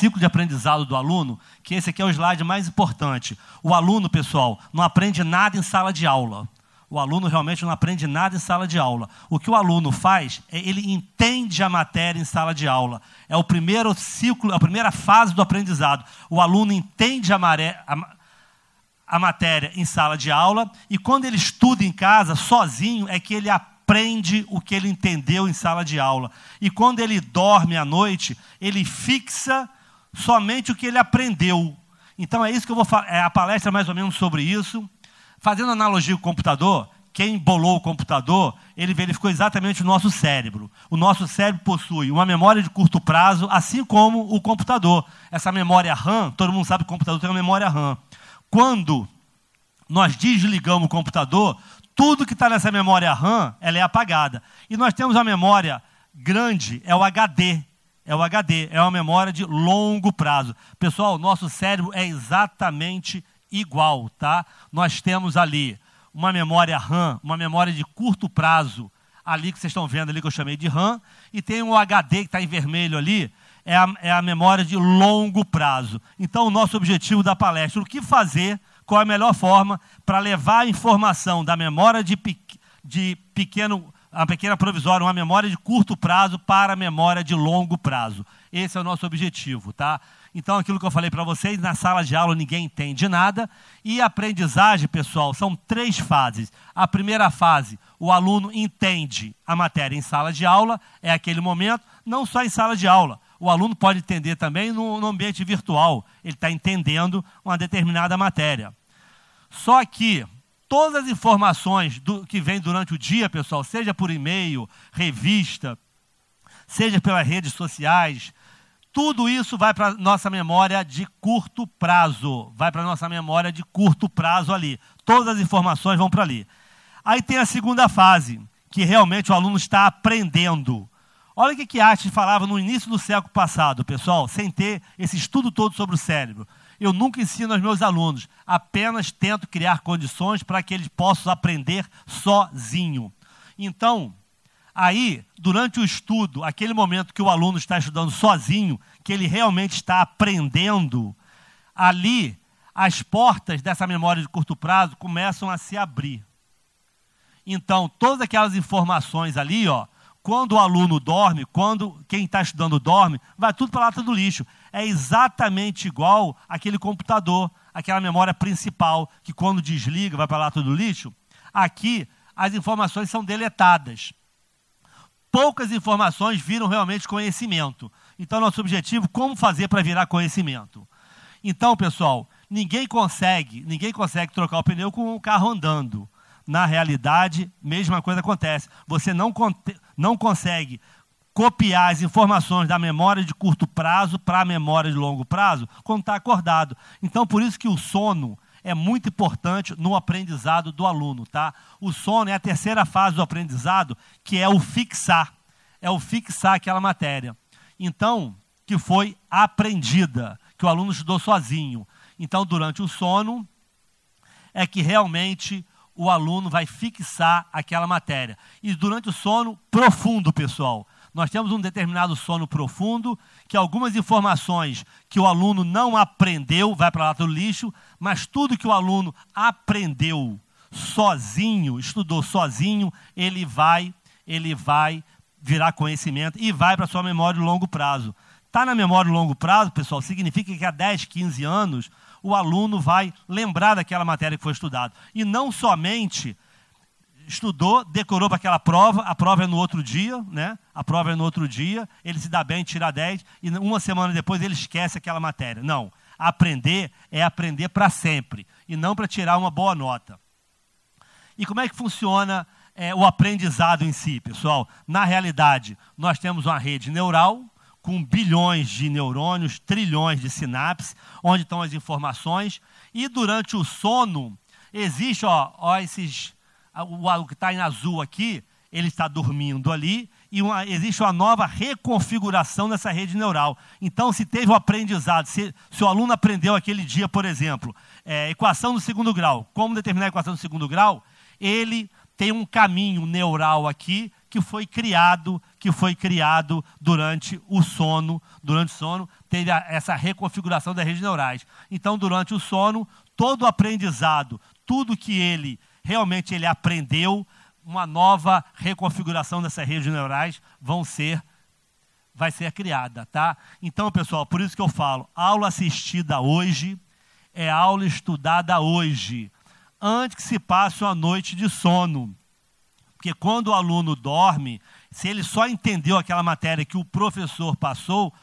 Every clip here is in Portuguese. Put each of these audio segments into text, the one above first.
ciclo de aprendizado do aluno, que esse aqui é o slide mais importante. O aluno, pessoal, não aprende nada em sala de aula. O aluno realmente não aprende nada em sala de aula. O que o aluno faz é ele entende a matéria em sala de aula. É o primeiro ciclo, a primeira fase do aprendizado. O aluno entende a matéria em sala de aula e quando ele estuda em casa, sozinho, é que ele aprende o que ele entendeu em sala de aula. E quando ele dorme à noite, ele fixa somente o que ele aprendeu. Então é isso que eu vou falar. A palestra é mais ou menos sobre isso. Fazendo analogia com o computador, quem bolou o computador, ele verificou exatamente o nosso cérebro. O nosso cérebro possui uma memória de curto prazo, assim como o computador. Essa memória RAM, todo mundo sabe que o computador tem uma memória RAM. Quando nós desligamos o computador, tudo que está nessa memória RAM, ela é apagada. E nós temos uma memória grande, é o HD. É o HD, é uma memória de longo prazo. Pessoal, nosso cérebro é exatamente igual, tá? Nós temos ali uma memória RAM, uma memória de curto prazo, ali que vocês estão vendo ali que eu chamei de RAM, e tem um HD que está em vermelho ali, é a memória de longo prazo. Então, o nosso objetivo da palestra, o que fazer, qual é a melhor forma para levar a informação da memória a pequena provisória, uma memória de curto prazo para a memória de longo prazo. Esse é o nosso objetivo, tá? Então, aquilo que eu falei para vocês, na sala de aula ninguém entende nada. E a aprendizagem, pessoal, são 3 fases. A primeira fase, o aluno entende a matéria em sala de aula, é aquele momento, não só em sala de aula. O aluno pode entender também no ambiente virtual. Ele está entendendo uma determinada matéria. Só que todas as informações que vêm durante o dia, pessoal, seja por e-mail, revista, seja pelas redes sociais, tudo isso vai para a nossa memória de curto prazo. Vai para a nossa memória de curto prazo ali. Todas as informações vão para ali. Aí tem a segunda fase, que realmente o aluno está aprendendo. Olha o que Einstein falava no início do século passado, pessoal, sem ter esse estudo todo sobre o cérebro. Eu nunca ensino aos meus alunos, apenas tento criar condições para que eles possam aprender sozinho. Então, aí, durante o estudo, aquele momento que o aluno está estudando sozinho, que ele realmente está aprendendo, ali, as portas dessa memória de curto prazo começam a se abrir. Então, todas aquelas informações ali, ó, quando o aluno dorme, quando quem está estudando dorme, vai tudo para a lata do lixo. É exatamente igual aquele computador, aquela memória principal, que quando desliga vai para a lata do lixo. Aqui, as informações são deletadas. Poucas informações viram realmente conhecimento. Então, nosso objetivo, como fazer para virar conhecimento? Então, pessoal, ninguém consegue trocar o pneu com o carro andando. Na realidade, mesma coisa acontece. Você não consegue copiar as informações da memória de curto prazo para a memória de longo prazo quando está acordado. Então, por isso que o sono é muito importante no aprendizado do aluno, tá? O sono é a terceira fase do aprendizado, que é o fixar. É o fixar aquela matéria. Então, que foi aprendida, que o aluno estudou sozinho. Então, durante o sono, é que realmente o aluno vai fixar aquela matéria. E durante o sono profundo, pessoal, nós temos um determinado sono profundo, que algumas informações que o aluno não aprendeu, vai para a lata do lixo, mas tudo que o aluno aprendeu sozinho, estudou sozinho, ele vai virar conhecimento e vai para a sua memória de longo prazo. Está na memória de longo prazo, pessoal, significa que há 10, 15 anos, o aluno vai lembrar daquela matéria que foi estudada. E não somente estudou, decorou para aquela prova, a prova é no outro dia, né? A prova é no outro dia, ele se dá bem, tira 10, e uma semana depois ele esquece aquela matéria. Não, aprender é aprender para sempre, e não para tirar uma boa nota. E como é que funciona o aprendizado em si, pessoal? Na realidade, nós temos uma rede neural, com bilhões de neurônios, trilhões de sinapses, onde estão as informações, e durante o sono, existe, o que está em azul aqui, ele está dormindo ali, e existe uma nova reconfiguração dessa rede neural. Então, se teve um aprendizado, se o aluno aprendeu aquele dia, por exemplo, equação do segundo grau, como determinar a equação do segundo grau, ele tem um caminho neural aqui, que foi criado durante o sono. Durante o sono, teve essa reconfiguração das redes neurais. Então, durante o sono, todo o aprendizado, tudo que ele realmente aprendeu, uma nova reconfiguração dessas redes neurais vai ser criada, tá? Então, pessoal, por isso que eu falo, aula assistida hoje é aula estudada hoje, antes que se passe uma noite de sono. Porque quando o aluno dorme, se ele só entendeu aquela matéria que o professor passou,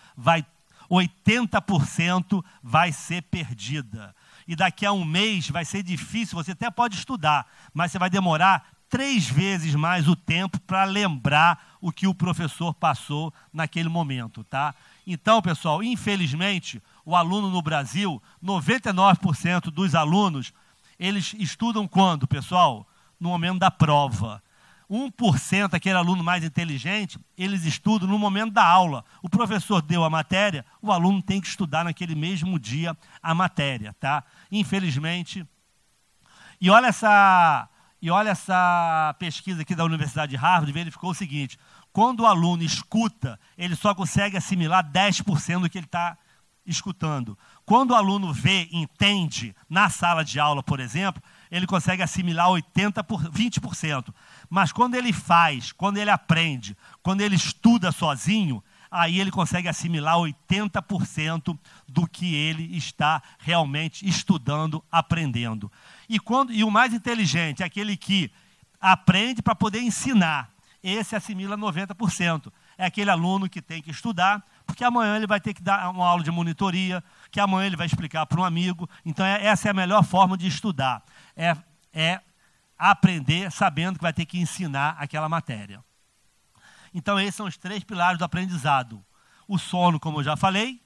80% vai ser perdida. E daqui a um mês vai ser difícil, você até pode estudar, mas você vai demorar 3 vezes mais o tempo para lembrar o que o professor passou naquele momento, tá? Então, pessoal, infelizmente, o aluno no Brasil, 99% dos alunos, eles estudam quando, pessoal? No momento da prova. 1%, aquele aluno mais inteligente, eles estudam no momento da aula. O professor deu a matéria, o aluno tem que estudar naquele mesmo dia a matéria, tá? Infelizmente. E olha essa pesquisa aqui da Universidade de Harvard, verificou o seguinte: quando o aluno escuta, ele só consegue assimilar 10% do que ele está escutando. Quando o aluno vê, entende, na sala de aula, por exemplo, ele consegue assimilar 20%. Mas quando ele faz, quando ele aprende, quando ele estuda sozinho, aí ele consegue assimilar 80% do que ele está realmente estudando, aprendendo. E o mais inteligente é aquele que aprende para poder ensinar. Esse assimila 90%. É aquele aluno que tem que estudar, porque amanhã ele vai ter que dar uma aula de monitoria, que amanhã ele vai explicar para um amigo. Então, essa é a melhor forma de estudar. É aprender sabendo que vai ter que ensinar aquela matéria. Então, esses são os 3 pilares do aprendizado. O sono, como eu já falei,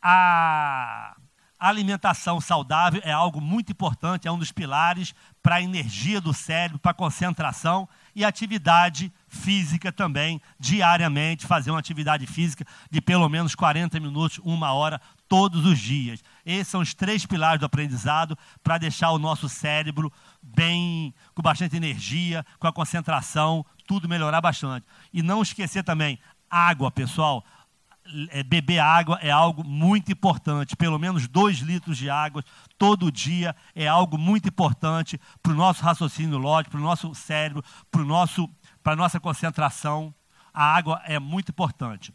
a alimentação saudável é algo muito importante, é um dos pilares para a energia do cérebro, para a concentração, e atividade física também, diariamente, fazer uma atividade física de pelo menos 40 minutos, 1 hora, todos os dias. Esses são os 3 pilares do aprendizado para deixar o nosso cérebro com bastante energia, com a concentração, tudo melhorar bastante. E não esquecer também, água, pessoal. Beber água é algo muito importante, pelo menos 2 litros de água todo dia é algo muito importante para o nosso raciocínio lógico, para o nosso cérebro, para a nossa concentração. A água é muito importante.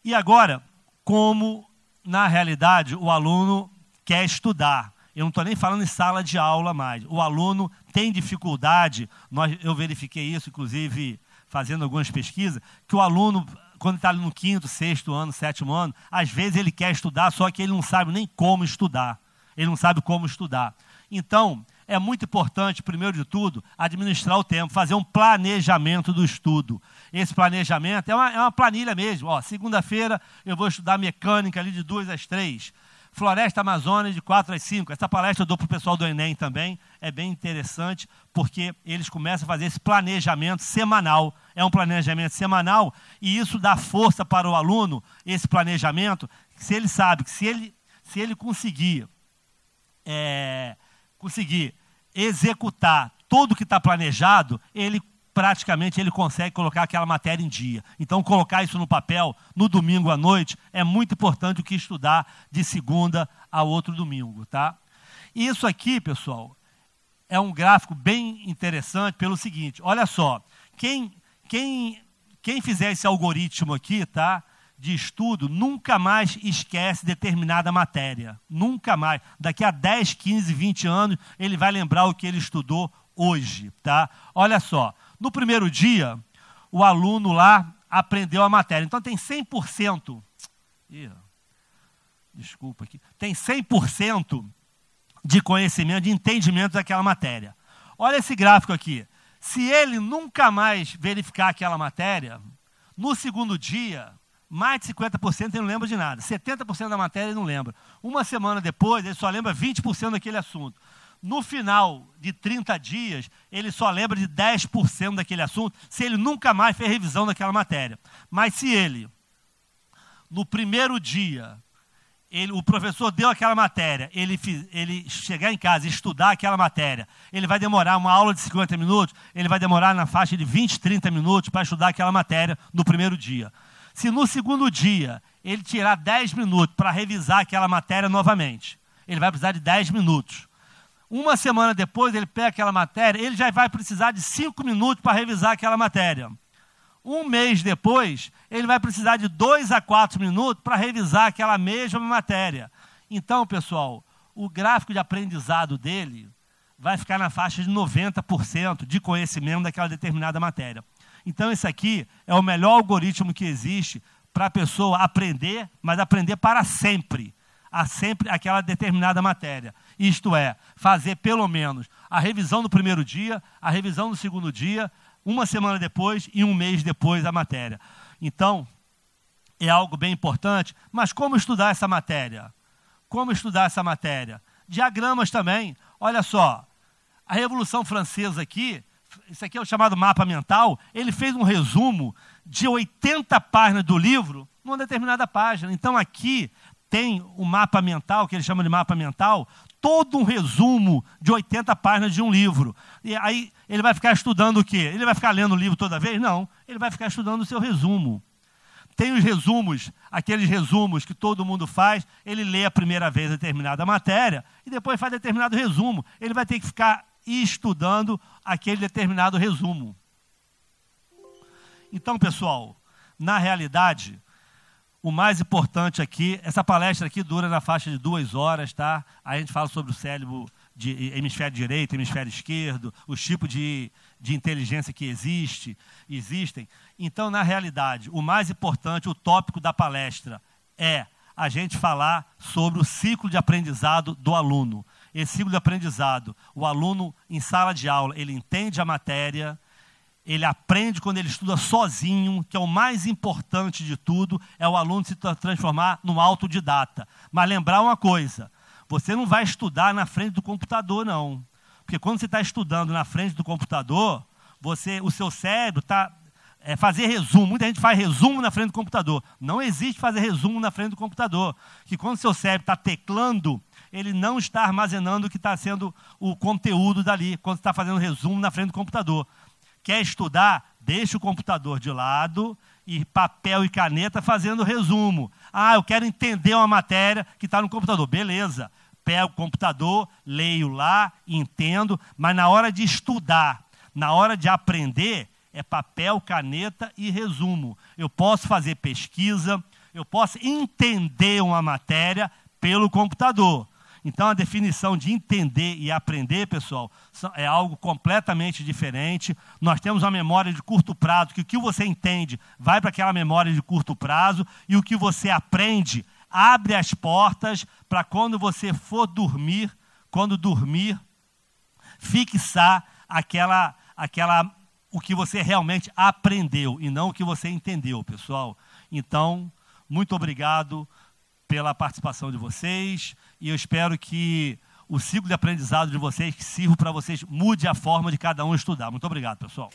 E agora, como na realidade o aluno quer estudar, eu não estou nem falando em sala de aula mais, o aluno tem dificuldade, eu verifiquei isso, inclusive, fazendo algumas pesquisas, que o aluno, quando está no 5º, 6º ano, 7º ano, às vezes ele quer estudar, só que ele não sabe nem como estudar. Ele não sabe como estudar. Então, é muito importante, primeiro de tudo, administrar o tempo, fazer um planejamento do estudo. Esse planejamento é uma planilha mesmo. Segunda-feira eu vou estudar mecânica ali de 2 às 3. Floresta Amazônica de 4 às 5. Essa palestra eu dou para o pessoal do Enem também. É bem interessante, porque eles começam a fazer esse planejamento semanal. É um planejamento semanal e isso dá força para o aluno, esse planejamento, se ele sabe que se ele conseguir executar tudo que está planejado, praticamente ele consegue colocar aquela matéria em dia. Então, colocar isso no papel, no domingo à noite, é muito importante do que estudar de segunda a outro domingo, tá? E isso aqui, pessoal, é um gráfico bem interessante pelo seguinte, olha só, quem fizer esse algoritmo aqui, tá, de estudo, nunca mais esquece determinada matéria. Nunca mais. Daqui a 10, 15, 20 anos, ele vai lembrar o que ele estudou hoje, tá? Olha só, no primeiro dia, o aluno lá aprendeu a matéria. Então, tem 100%. Desculpa aqui. Tem 100% de conhecimento, de entendimento daquela matéria. Olha esse gráfico aqui. Se ele nunca mais verificar aquela matéria, no segundo dia, mais de 50% ele não lembra de nada. 70% da matéria ele não lembra. Uma semana depois, ele só lembra 20% daquele assunto. No final de 30 dias, ele só lembra de 10% daquele assunto, se ele nunca mais fez revisão daquela matéria. Mas se ele, no primeiro dia, o professor deu aquela matéria, ele chegar em casa e estudar aquela matéria, ele vai demorar uma aula de 50 minutos, ele vai demorar na faixa de 20, 30 minutos para estudar aquela matéria no primeiro dia. Se no segundo dia ele tirar 10 minutos para revisar aquela matéria novamente, ele vai precisar de 10 minutos. Uma semana depois, ele pega aquela matéria, ele já vai precisar de 5 minutos para revisar aquela matéria. Um mês depois, ele vai precisar de 2 a 4 minutos para revisar aquela mesma matéria. Então, pessoal, o gráfico de aprendizado dele vai ficar na faixa de 90% de conhecimento daquela determinada matéria. Então, esse aqui é o melhor algoritmo que existe para a pessoa aprender, mas aprender para sempre. A sempre aquela determinada matéria. Isto é, fazer pelo menos a revisão do primeiro dia, a revisão do segundo dia, uma semana depois e um mês depois a matéria. Então, é algo bem importante, mas como estudar essa matéria? Como estudar essa matéria? Diagramas também. Olha só, a Revolução Francesa aqui, isso aqui é o chamado mapa mental, ele fez um resumo de 80 páginas do livro numa determinada página. Então, aqui tem o mapa mental, que ele chama de mapa mental, todo um resumo de 80 páginas de um livro. E aí ele vai ficar estudando o quê? Ele vai ficar lendo o livro toda vez? Não, ele vai ficar estudando o seu resumo. Tem os resumos, aqueles resumos que todo mundo faz, ele lê a primeira vez determinada matéria e depois faz determinado resumo. Ele vai ter que ficar estudando aquele determinado resumo. Então, pessoal, na realidade, o mais importante aqui, essa palestra aqui dura na faixa de 2 horas, tá? Aí a gente fala sobre o cérebro de hemisfério direito, hemisfério esquerdo, os tipos de inteligência que existem. Então, na realidade, o mais importante, o tópico da palestra é a gente falar sobre o ciclo de aprendizado do aluno. Esse ciclo de aprendizado, o aluno em sala de aula, ele entende a matéria, ele aprende quando ele estuda sozinho, que é o mais importante de tudo, é o aluno se transformar num autodidata. Mas lembrar uma coisa, você não vai estudar na frente do computador, não. Porque quando você está estudando na frente do computador, o seu cérebro está... fazer resumo, muita gente faz resumo na frente do computador. Não existe fazer resumo na frente do computador. Que quando o seu cérebro está teclando, ele não está armazenando o que está sendo o conteúdo dali, quando está fazendo resumo na frente do computador. Quer estudar? Deixa o computador de lado e papel e caneta fazendo resumo. Ah, eu quero entender uma matéria que está no computador. Beleza, pego o computador, leio lá, entendo, mas na hora de estudar, na hora de aprender, é papel, caneta e resumo. Eu posso fazer pesquisa, eu posso entender uma matéria pelo computador. Então, a definição de entender e aprender, pessoal, é algo completamente diferente. Nós temos uma memória de curto prazo, que o que você entende vai para aquela memória de curto prazo, e o que você aprende abre as portas para quando você for dormir, fixar o que você realmente aprendeu e não o que você entendeu, pessoal. Então, muito obrigado pela participação de vocês e eu espero que o ciclo de aprendizado de vocês, que sirva para vocês, mude a forma de cada um estudar. Muito obrigado, pessoal.